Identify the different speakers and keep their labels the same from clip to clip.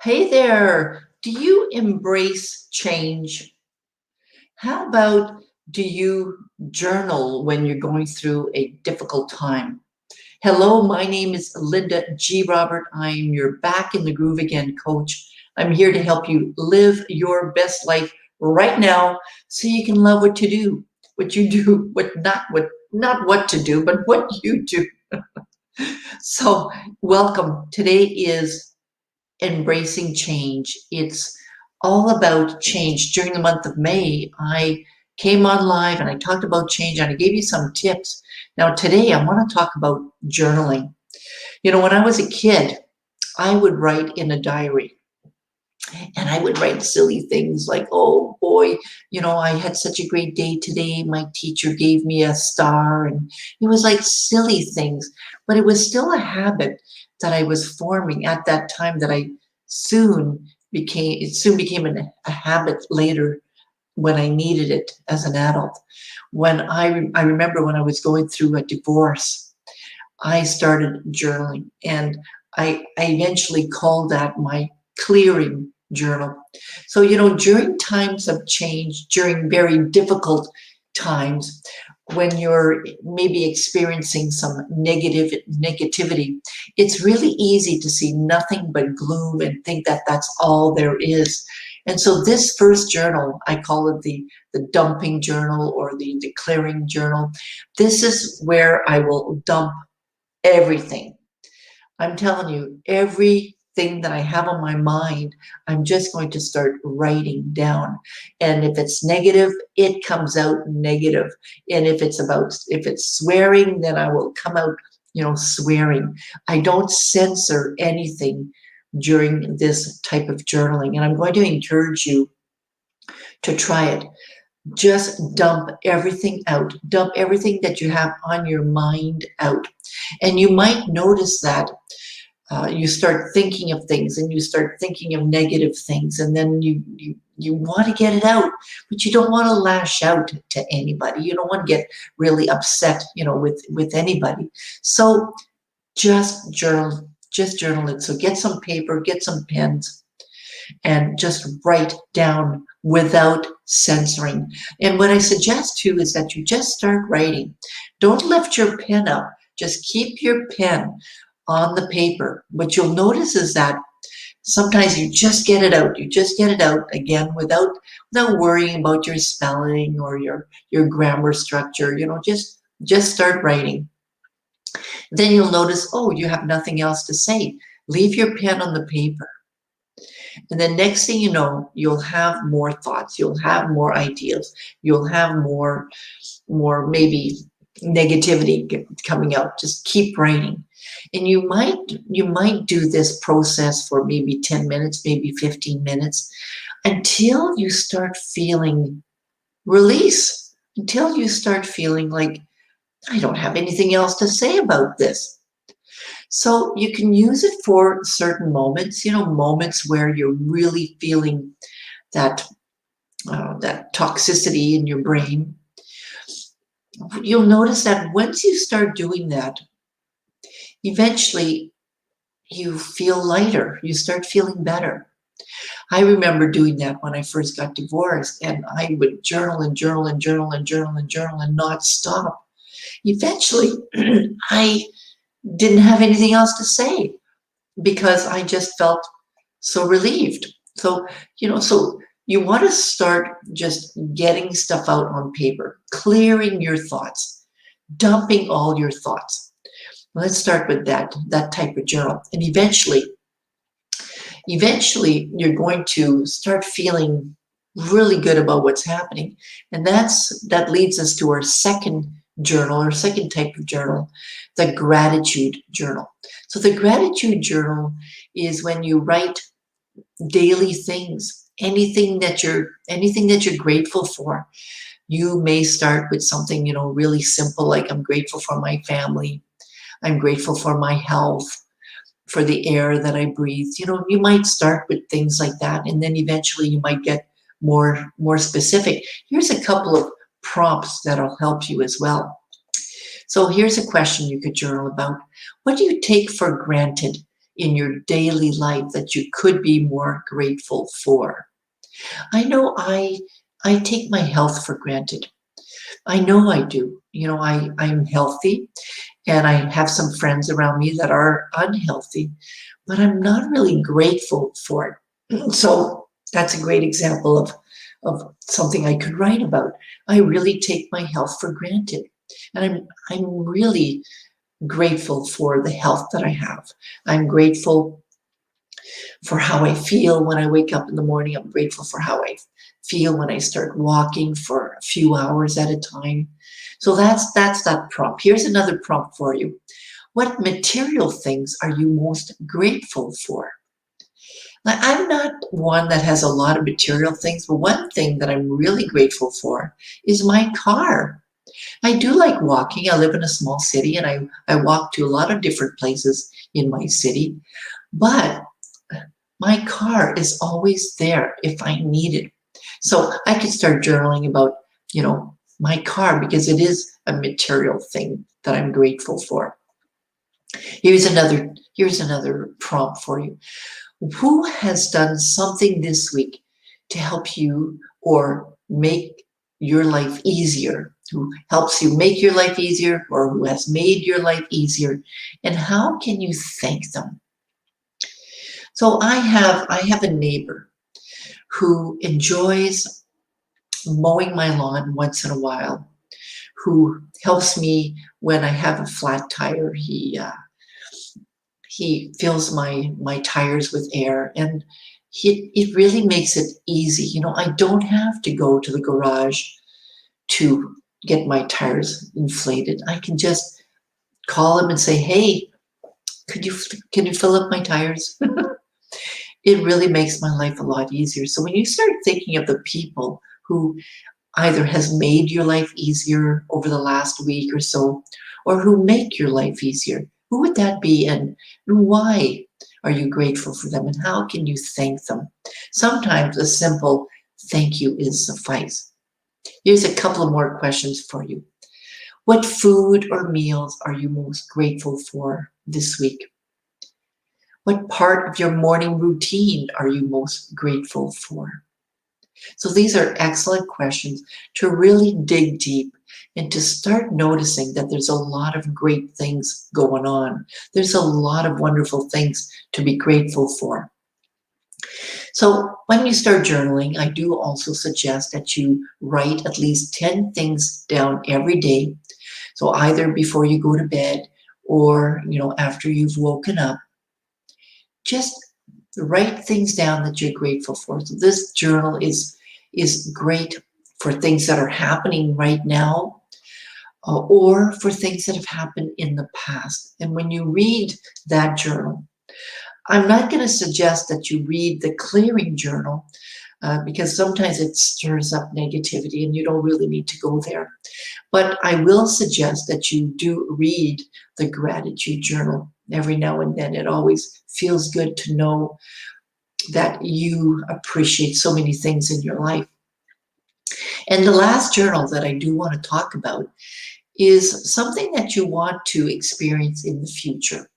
Speaker 1: Hey there, do you embrace change? How about do you journal when you're going through a difficult time? Hello, my name is Linda G. Robert. I'm your back in the groove again coach. I'm here to help you live your best life right now so you can love what you do, not what to do, but what you do. So, welcome. Today is embracing change. It's all about change. During the month of May, I came on live and I talked about change and I gave you some tips. Now, today I want to talk about journaling. You know, when I was a kid, I would write in a diary and I would write silly things like, oh boy, I had such a great day today. My teacher gave me a star. And it was like silly things, but it was still a habit that I was forming at that time that it soon became a habit later when I needed it as an adult. When I remember when I was going through a divorce, I started journaling and I eventually called that my clearing journal. So, during times of change, during very difficult times, when you're maybe experiencing some negativity, it's really easy to see nothing but gloom and think that that's all there is. And so this first journal, I call it the dumping journal or the clearing journal. This is where I will dump everything. I'm telling you, everything that I have on my mind, I'm just going to start writing down. And if it's negative, it comes out negative. And if it's swearing, then I will come out, swearing. I don't censor anything during this type of journaling. And I'm going to encourage you to try it. Just dump everything out. Dump everything that you have on your mind out. And you might notice that you start thinking of things and you start thinking of negative things, and then you want to get it out, but you don't want to lash out to anybody. You don't want to get really upset, with anybody. So just journal it. So get some paper, get some pens, and just write down without censoring. And what I suggest too is that you just start writing. Don't lift your pen up. Just keep your pen on the paper. What you'll notice is that sometimes you just get it out. You just get it out again without worrying about your spelling or your grammar structure. Just start writing. Then you'll notice, oh, you have nothing else to say. Leave your pen on the paper. And then next thing you know, you'll have more thoughts, you'll have more ideas, you'll have more maybe negativity coming out. Just keep writing. And you might do this process for maybe 10 minutes, maybe 15 minutes, until you start feeling release, until you start feeling like, I don't have anything else to say about this. So you can use it for certain moments, moments where you're really feeling that toxicity in your brain. You'll notice that once you start doing that, eventually you feel lighter. You start feeling better. I remember doing that when I first got divorced, and I would journal and journal and journal and journal and journal and not stop. Eventually, I didn't have anything else to say because I just felt so relieved. So you want to start just getting stuff out on paper, clearing your thoughts, dumping all your thoughts. Let's start with that type of journal. And eventually you're going to start feeling really good about what's happening. And that leads us to our second journal, or second type of journal, the gratitude journal. So the gratitude journal is when you write daily things, anything that you're grateful for. You may start with something, really simple, like I'm grateful for my family. I'm grateful for my health, for the air that I breathe. You might start with things like that, and then eventually you might get more specific. Here's a couple of prompts that'll help you as well. So here's a question you could journal about. What do you take for granted in your daily life that you could be more grateful for? I know I take my health for granted. I know I do. You know, I'm healthy and I have some friends around me that are unhealthy, but I'm not really grateful for it. So that's a great example of something I could write about. I really take my health for granted. And I'm really grateful for the health that I have. I'm grateful for how I feel when I wake up in the morning. I'm grateful for how I feel when I start walking for a few hours at a time. So that's that prompt. Here's another prompt for you. What material things are you most grateful for? Now, I'm not one that has a lot of material things, but one thing that I'm really grateful for is my car. I do like walking. I live in a small city and I walk to a lot of different places in my city, but my car is always there if I need it. So I could start journaling about, my car because it is a material thing that I'm grateful for. Here's another prompt for you. Who has done something this week to help you or make your life easier? Who helps you make your life easier or who has made your life easier? And how can you thank them? So I have a neighbor who enjoys mowing my lawn once in a while, who helps me when I have a flat tire. He fills my tires with air, and it really makes it easy. You know, I don't have to go to the garage to get my tires inflated. I can just call him and say, "Hey, can you fill up my tires?" It really makes my life a lot easier. So when you start thinking of the people who either has made your life easier over the last week or so, or who make your life easier, who would that be, and why are you grateful for them, and how can you thank them? Sometimes a simple thank you is suffice. Here's a couple of more questions for you. What food or meals are you most grateful for this week? What part of your morning routine are you most grateful for? So these are excellent questions to really dig deep and to start noticing that there's a lot of great things going on. There's a lot of wonderful things to be grateful for. So when you start journaling, I do also suggest that you write at least 10 things down every day. So either before you go to bed or, after you've woken up, just write things down that you're grateful for. So this journal is great for things that are happening right now, or for things that have happened in the past. And when you read that journal, I'm not going to suggest that you read the clearing journal because sometimes it stirs up negativity and you don't really need to go there. But I will suggest that you do read the gratitude journal every now and then. It always feels good to know that you appreciate so many things in your life. And the last journal that I do want to talk about is something that you want to experience in the future.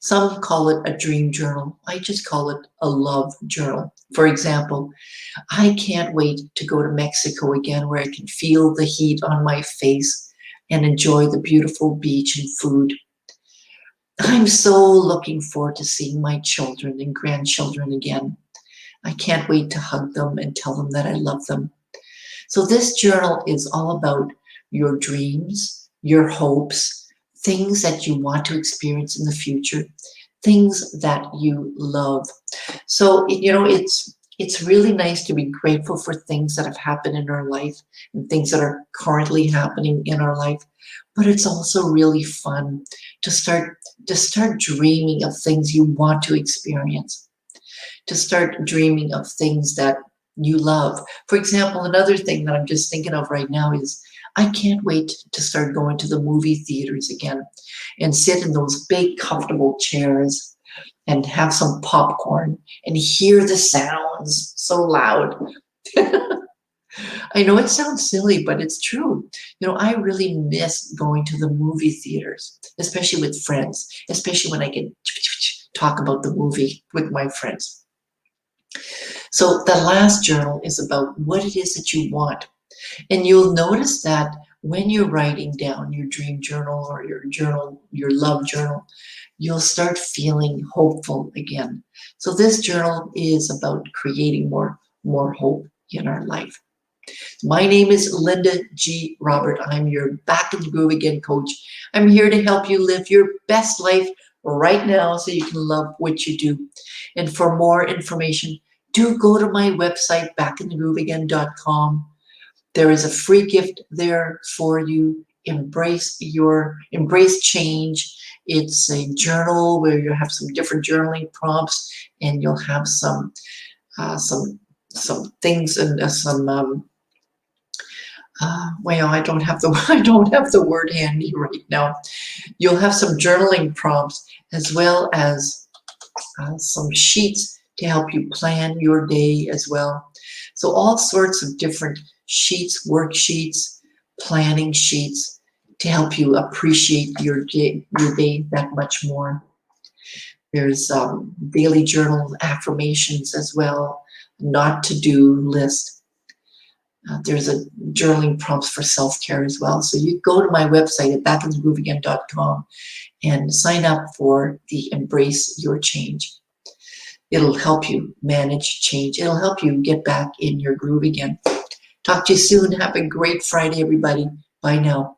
Speaker 1: Some call it a dream journal. I just call it a love journal. For example, I can't wait to go to Mexico again, where I can feel the heat on my face and enjoy the beautiful beach and food. I'm so looking forward to seeing my children and grandchildren again. I can't wait to hug them and tell them that I love them. So this journal is all about your dreams, your hopes, things that you want to experience in the future, things that you love. So, it's really nice to be grateful for things that have happened in our life and things that are currently happening in our life. But it's also really fun to start dreaming of things you want to experience, to start dreaming of things that you love. For example, another thing that I'm just thinking of right now is I can't wait to start going to the movie theaters again and sit in those big, comfortable chairs and have some popcorn and hear the sounds so loud. I know it sounds silly, but it's true. I really miss going to the movie theaters, especially with friends, especially when I can talk about the movie with my friends. So the last journal is about what it is that you want. And you'll notice that when you're writing down your dream journal or your journal, your love journal, you'll start feeling hopeful again. So this journal is about creating more hope in our life. My name is Linda G. Robert. I'm your Back in the Groove Again coach. I'm here to help you live your best life right now so you can love what you do. And for more information, do go to my website, backinthegrooveagain.com. There is a free gift there for you. Embrace change. It's a journal where you have some different journaling prompts, and you'll have some things and well, I don't have the word handy right now. You'll have some journaling prompts as well as some sheets to help you plan your day as well. So all sorts of different sheets, worksheets, planning sheets to help you appreciate your day that much more. There's daily journal affirmations as well, not to do list. There's a journaling prompts for self-care as well. So you go to my website at backinthegrooveagain.com and sign up for the Embrace Your Change. It'll help you manage change. It'll help you get back in your groove again. Talk to you soon. Have a great Friday, everybody. Bye now.